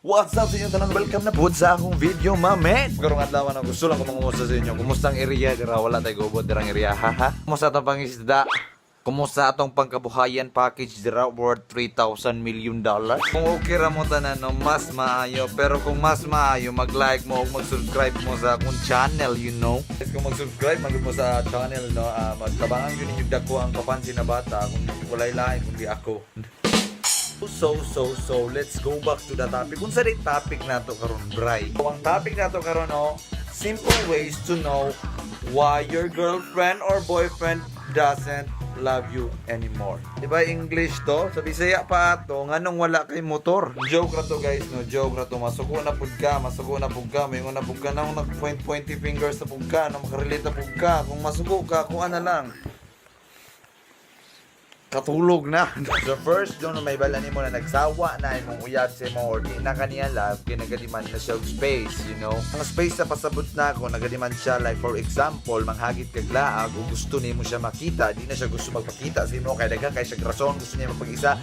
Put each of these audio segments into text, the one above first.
What's up sa inyo tanong? Welcome na po sa akong video, mamen! Karong adlaw na gusto lang ko mangumusta sa inyo. Kumusta ang area? Dira wala tayo gubod dirang area, haha. Kumusta atong pangisda? Kumusta atong pangkabuhayan package dira worth $3,000 million? Kung okay ra mo tanan no, mas maayo. Pero kung mas maayo, mag-like mo o mag-subscribe mo sa akong channel, you know. Kung mag-subscribe, mo sa channel, no, magtabangan yun yung dako ang kapansin na bata. Kung walay lain, kundi ako. So, let's go back to the topic. Kung sa topic na to karon, Bray. So, ang topic na to karon, no, simple ways to know why your girlfriend or boyfriend doesn't love you anymore. Diba English to? Sa Bisaya pa ato, nganong wala kay motor. Joke ra to guys, no? Joke ra to. Masuko na pud ka. Mayroon na pud ka na nag-pointy fingers na pud ka, na makarelate na pud ka. Kung masuko ka, kung ano lang. Katulog na. So first, doon may bala nimo na nagsawa na imong uyab sa mo or di na kaniya love, kaya nagadiman na siya og space, you know. Ang space na pasabot na ako, nagadiman siya like for example, manghagit kag laag o gusto nimo siya makita, di na siya gusto magpakita sa imo kay daga kay siya rason gusto niya mapag-isa.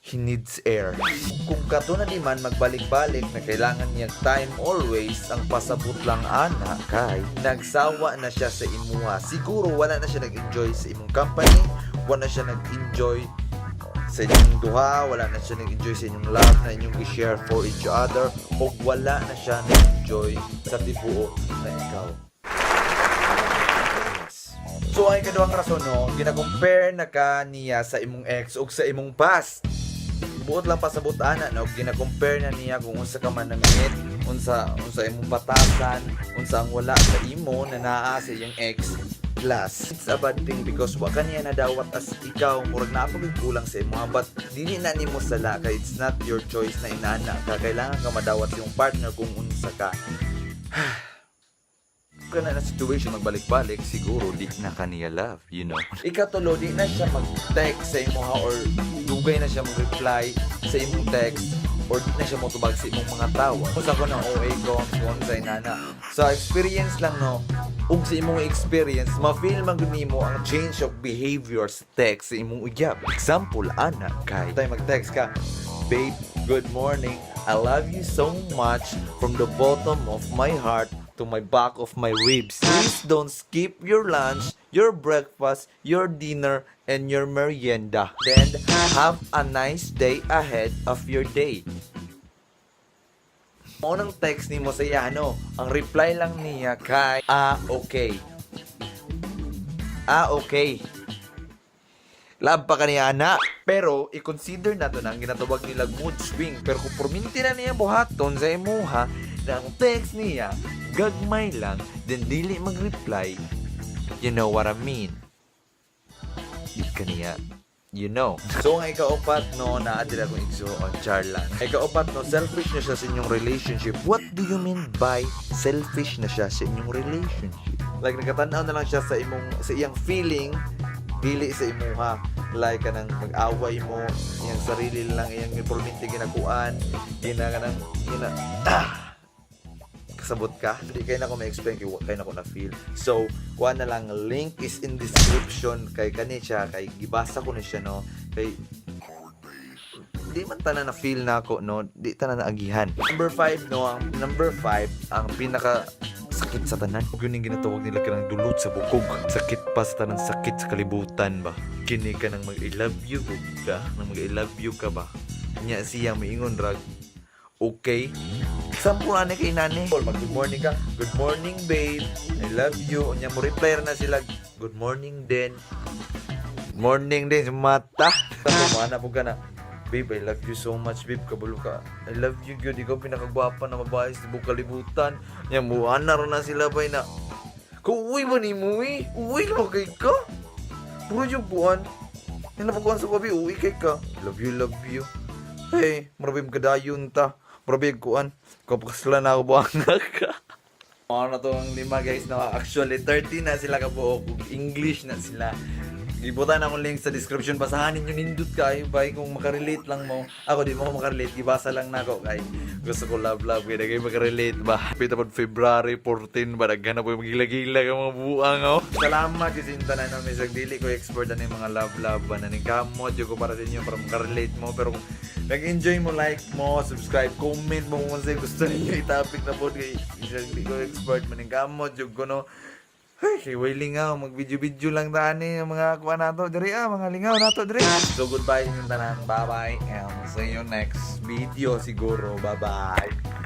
He needs air. Kung kato na di man magbalik-balik na kailangan niya time always, ang pasabot lang ana kay nagsawa na siya sa imuha. Siguro wala na siya nag-enjoy sa imong company, wala na siya nag-enjoy sa inyong duha, wala na siya nag-enjoy sa inyong love na inyong i-share for each other, o wala na siya nag-enjoy sa tibuo na ikaw. So ang ikaduhang rason, no, gina-compare na ka niya sa imong ex o sa imong past. Buot lang pasabot ana, no, gina-compare na niya kung unsa ka man namit, unsa imong batasan, unsa ang wala sa imo na naa sa iyang ex. Plus, it's a bad thing because wa kaniya nadawat as ikaw, murag na ako kulang sa imo, but dili na nimo sala kay it's not your choice na inana ka, kailangan ka madawat sa iyong partner kung unsa ka. Kana na situation magbalik-balik, siguro di na kaniya love, you know. Ikatulo, di na siya mag-text sa imo ha, or dugay na siya mag-reply sa imong text, or di na siya motubag sa imong mga tawa. Kung sa ko ng OA ko, kung sa inana. Sa experience lang, no, kung sa imong experience, ma-feel man mo ang change of behavior sa text sa imong uyab. Example, ana, kay tayo mag-text ka, babe, good morning, I love you so much from the bottom of my heart to my back of my ribs. Please don't skip your lunch, your breakfast, your dinner, and your merienda. Then, have a nice day ahead of your day. Unang text ni mo sa iya, ano, ang reply lang niya kay, okay. Okay. Love pa kaniya na. Pero, i-consider na to na ang ginatawag nila mood swing. Pero kung perminti na niya buhaton sa imuha, na ang text niya, gagmay lang, then dili mag-reply, you know what I mean? Di kaniya, you know. So, ang ikaupat, no, naadila kong igsuon, char lang. Ikaupat, no, selfish na siya sa inyong relationship. What do you mean by selfish na siya sa inyong relationship? Like, nagkatanaw na lang siya sa iyang feeling, dili sa imuha. Like, kanang mag-away mo, iyang sarili lang, iyang impulmente ginakuan, kasabot ka. Hindi kayo na ko ma-explain kayo na ko na-feel. So, kuha na lang, link is in description kay kani siya, kay gibasa ko na siya, no, kay di man tanan na feel na ako, no, di tanan na agihan. Number 5, no, number 5 ang pinaka sakit sa tanan. Yun yung ginatawag nila kanang dulot sa bukog. Sakit pa sa tanan, sakit sa kalibutan ba. Kini ka nang mag-I love you ka, nang mag-I love you ka ba. Nya siya maingon rag, okay. Sampo na kay nani. Mag-good morning ka. Good morning, babe. I love you. Nya mo reply na sila. Good morning din. Good morning din sa mata. Sampo mo ana po ka na. Babe, I love you so much, babe. Kabalo ka. I love you, good. Ikaw pinakagwapa na mabayas sa buong kalibutan. Nya mo ana ro na sila bay na. Kuuwi ba ni mo eh? Uwi lang kay ka. Puro yung buwan. Yan na pagkuhan sa kabi. Uwi kay ka. Love you. Hey, marabim kadayon ta. Marabim kuhan. Kapag na ako buhanga ka. Ano na to ang 5 guys, no? Actually 30 na sila kabuok. English na sila. Gibutan akong link sa description. Basahan ninyo, nindot kayo bay kung makarelate lang mo. Ako di mo ko makarelate, gibasa lang nako kay gusto ko love kaya kayo makarelate ba. Pita pod February 14 ba naghanap ko magila-gila ka mga buang oh. Salamat kasi yung tanan namin sa dili ko expert na yung mga love ba na ning kamot yo ko para sa inyo para makarelate mo pero kung nag-enjoy mo, like mo, subscribe, comment mo kung sa'yo gusto ninyo i-topic na po kay hindi ko expert maning kamot yo ko no. Ay, kay way lingaw, mag-video-video lang daan mga kuha nato diri mga lingaw nato diri. So goodbye yung tanan. Bye-bye and see you next video siguro. Bye-bye.